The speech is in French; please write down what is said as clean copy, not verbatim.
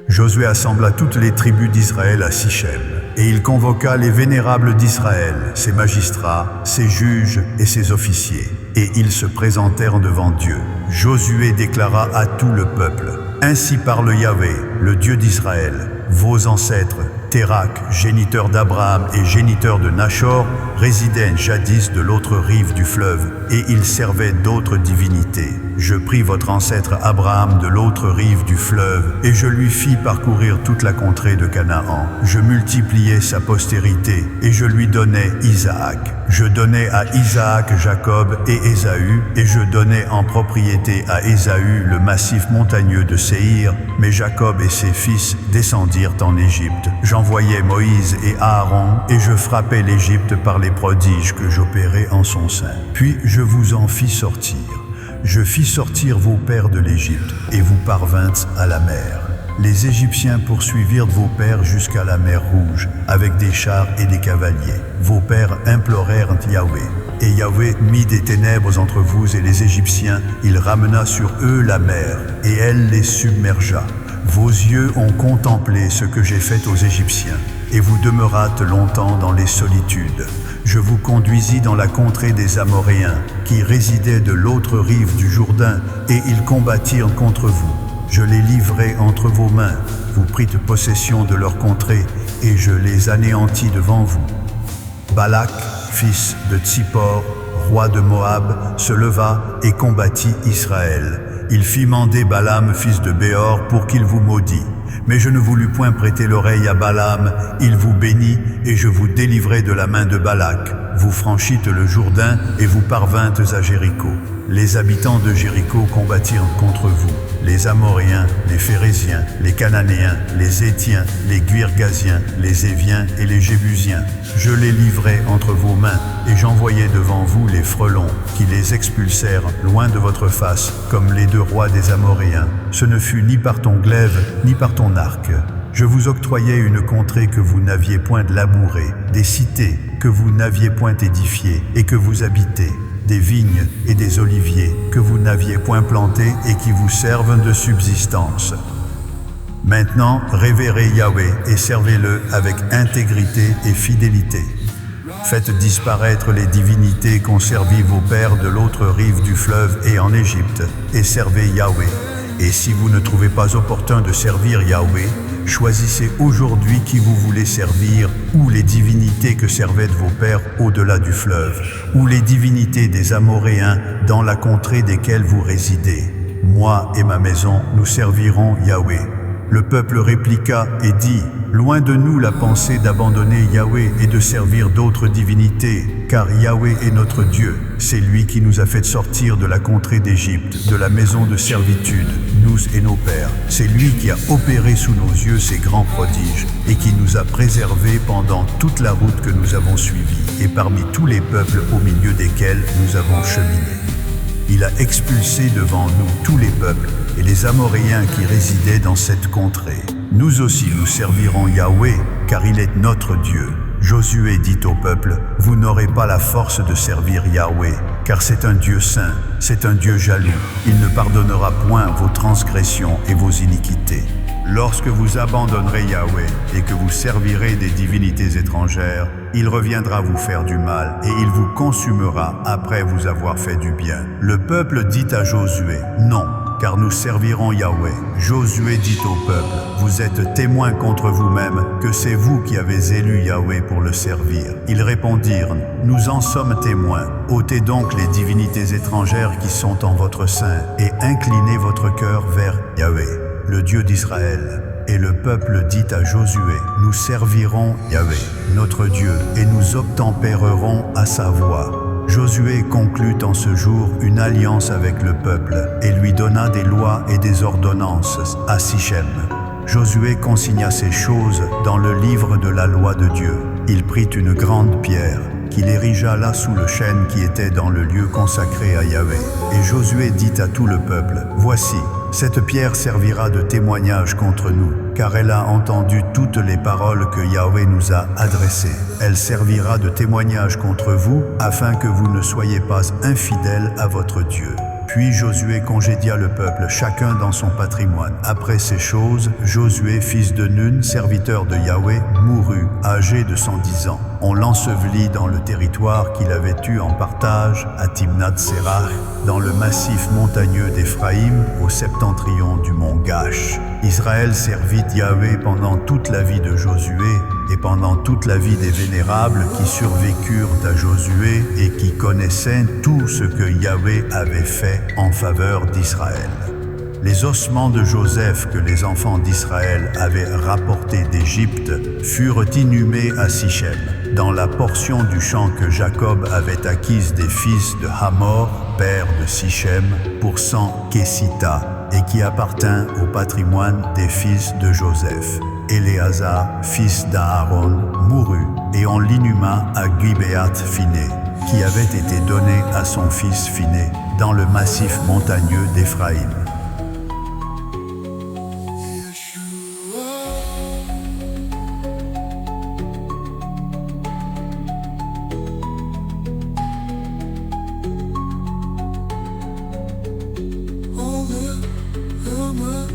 Josué assembla toutes les tribus d'Israël à Sichem, et il convoqua les vénérables d'Israël, ses magistrats, ses juges et ses officiers. Et ils se présentèrent devant Dieu. Josué déclara à tout le peuple: Ainsi parle Yahvé, le Dieu d'Israël. Vos ancêtres, Térak, géniteur d'Abraham et géniteur de Nachor, résidaient jadis de l'autre rive du fleuve, et ils servaient d'autres divinités. Je pris votre ancêtre Abraham de l'autre rive du fleuve, et je lui fis parcourir toute la contrée de Canaan. Je multipliai sa postérité, et je lui donnai Isaac. Je donnai à Isaac Jacob et Ésaü, et je donnai en propriété à Ésaü le massif montagneux de Séhir, mais Jacob et ses fils descendirent en Égypte. J'envoyai Moïse et Aaron, et je frappai l'Égypte par les prodiges que j'opérai en son sein. Puis je vous en fis sortir. Je fis sortir vos pères de l'Égypte, et vous parvîntes à la mer. Les Égyptiens poursuivirent vos pères jusqu'à la mer Rouge, avec des chars et des cavaliers. Vos pères implorèrent Yahvé. Et Yahvé mit des ténèbres entre vous et les Égyptiens. Il ramena sur eux la mer, et elle les submergea. Vos yeux ont contemplé ce que j'ai fait aux Égyptiens, et vous demeurâtes longtemps dans les solitudes. Je vous conduisis dans la contrée des Amoréens, qui résidaient de l'autre rive du Jourdain, et ils combattirent contre vous. Je les livrai entre vos mains, vous prîtes possession de leur contrée, et je les anéantis devant vous. Balak, fils de Tsippor, roi de Moab, se leva et combattit Israël. Il fit mander Balaam, fils de Béor, pour qu'il vous maudît. Mais je ne voulus point prêter l'oreille à Balaam, il vous bénit, et je vous délivrai de la main de Balak. Vous franchîtes le Jourdain, et vous parvîntes à Jéricho. Les habitants de Jéricho combattirent contre vous, les Amoréens, les Phéréziens, les Cananéens, les Hétiens, les Guirgasiens, les Éviens et les Jébusiens. Je les livrai entre vos mains, et j'envoyai devant vous les frelons, qui les expulsèrent loin de votre face, comme les 2 rois des Amoréens. Ce ne fut ni par ton glaive, ni par ton arc. Je vous octroyai une contrée que vous n'aviez point labourée, des cités que vous n'aviez point édifiées et que vous habitez, des vignes et des oliviers que vous n'aviez point plantés et qui vous servent de subsistance. Maintenant, révérez Yahvé et servez-le avec intégrité et fidélité. Faites disparaître les divinités qu'ont servi vos pères de l'autre rive du fleuve et en Égypte, et servez Yahvé. Et si vous ne trouvez pas opportun de servir Yahvé, choisissez aujourd'hui qui vous voulez servir, ou les divinités que servaient vos pères au-delà du fleuve, ou les divinités des Amoréens dans la contrée desquelles vous résidez. Moi et ma maison, nous servirons Yahvé. Le peuple répliqua et dit: Loin de nous la pensée d'abandonner Yahvé et de servir d'autres divinités, car Yahvé est notre Dieu. C'est lui qui nous a fait sortir de la contrée d'Égypte, de la maison de servitude, nous et nos pères. C'est lui qui a opéré sous nos yeux ces grands prodiges et qui nous a préservés pendant toute la route que nous avons suivie et parmi tous les peuples au milieu desquels nous avons cheminé. Il a expulsé devant nous tous les peuples et les Amoréens qui résidaient dans cette contrée. Nous aussi nous servirons Yahvé, car il est notre Dieu. Josué dit au peuple: Vous n'aurez pas la force de servir Yahvé, car c'est un Dieu saint, c'est un Dieu jaloux. Il ne pardonnera point vos transgressions et vos iniquités. Lorsque vous abandonnerez Yahvé et que vous servirez des divinités étrangères, il reviendra vous faire du mal et il vous consumera après vous avoir fait du bien. Le peuple dit à Josué: Non, car nous servirons Yahvé. Josué dit au peuple: Vous êtes témoins contre vous-même que c'est vous qui avez élu Yahvé pour le servir. Ils répondirent: Nous en sommes témoins. Ôtez donc les divinités étrangères qui sont en votre sein et inclinez votre cœur vers Yahvé, le Dieu d'Israël. Et le peuple dit à Josué: Nous servirons Yahvé, notre Dieu, et nous obtempérerons à sa voix. Josué conclut en ce jour une alliance avec le peuple et lui donna des lois et des ordonnances à Sichem. Josué consigna ces choses dans le livre de la loi de Dieu. Il prit une grande pierre qu'il érigea là sous le chêne qui était dans le lieu consacré à Yahvé. Et Josué dit à tout le peuple: Voici, cette pierre servira de témoignage contre nous, car elle a entendu toutes les paroles que Yahvé nous a adressées. Elle servira de témoignage contre vous, afin que vous ne soyez pas infidèles à votre Dieu. Puis Josué congédia le peuple, chacun dans son patrimoine. Après ces choses, Josué, fils de Nun, serviteur de Yahweh, mourut, âgé de 110 ans. On l'ensevelit dans le territoire qu'il avait eu en partage à Timnath-Sérah, dans le massif montagneux d'Éphraïm, au septentrion du mont Gash. Israël servit Yahweh pendant toute la vie de Josué et pendant toute la vie des vénérables qui survécurent à Josué et qui connaissaient tout ce que Yahweh avait fait en faveur d'Israël. Les ossements de Joseph que les enfants d'Israël avaient rapportés d'Égypte furent inhumés à Sichem, dans la portion du champ que Jacob avait acquise des fils de Hamor, père de Sichem, pour 100 kessita, et qui appartint au patrimoine des fils de Joseph. Éléazar, fils d'Aaron, mourut, et on l'inhuma à Gibéath-Phiné, qui avait été donné à son fils Phiné, dans le massif montagneux d'Éphraïm. How much